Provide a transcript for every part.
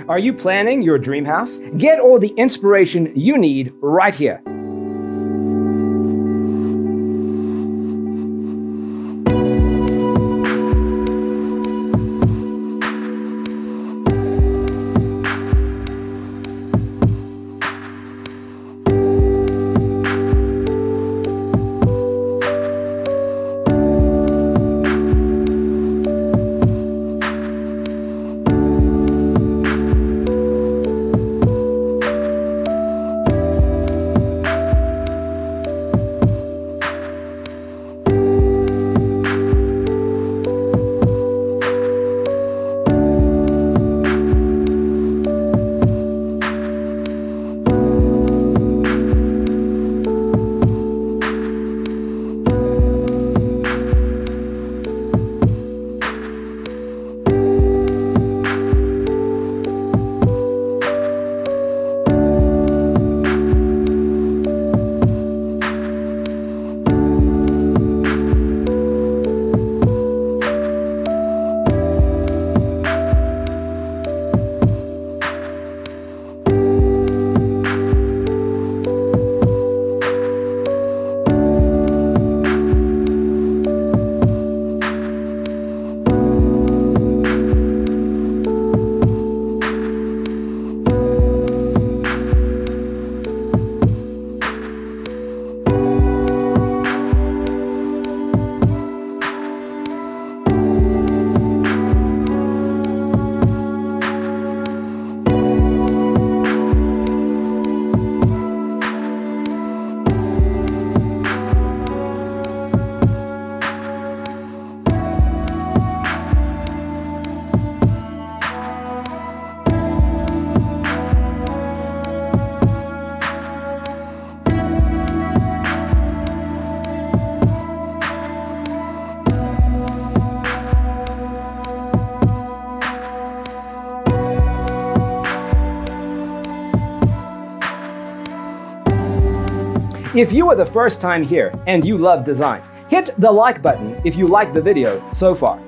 Are you planning your dream house? Get all the inspiration you need right here. If you are the first time here and you love design, hit the like button if you like the video so far.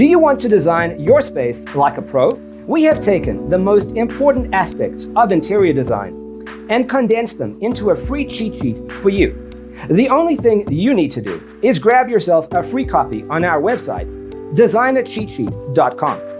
Do you want to design your space like a pro? We have taken the most important aspects of interior design and condensed them into a free cheat sheet for you. The only thing you need to do is grab yourself a free copy on our website, designercheatsheet.com.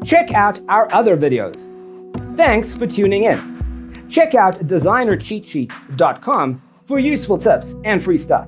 Check out our other videos. Thanks for tuning in. Check out designercheatsheet.com for useful tips and free stuff.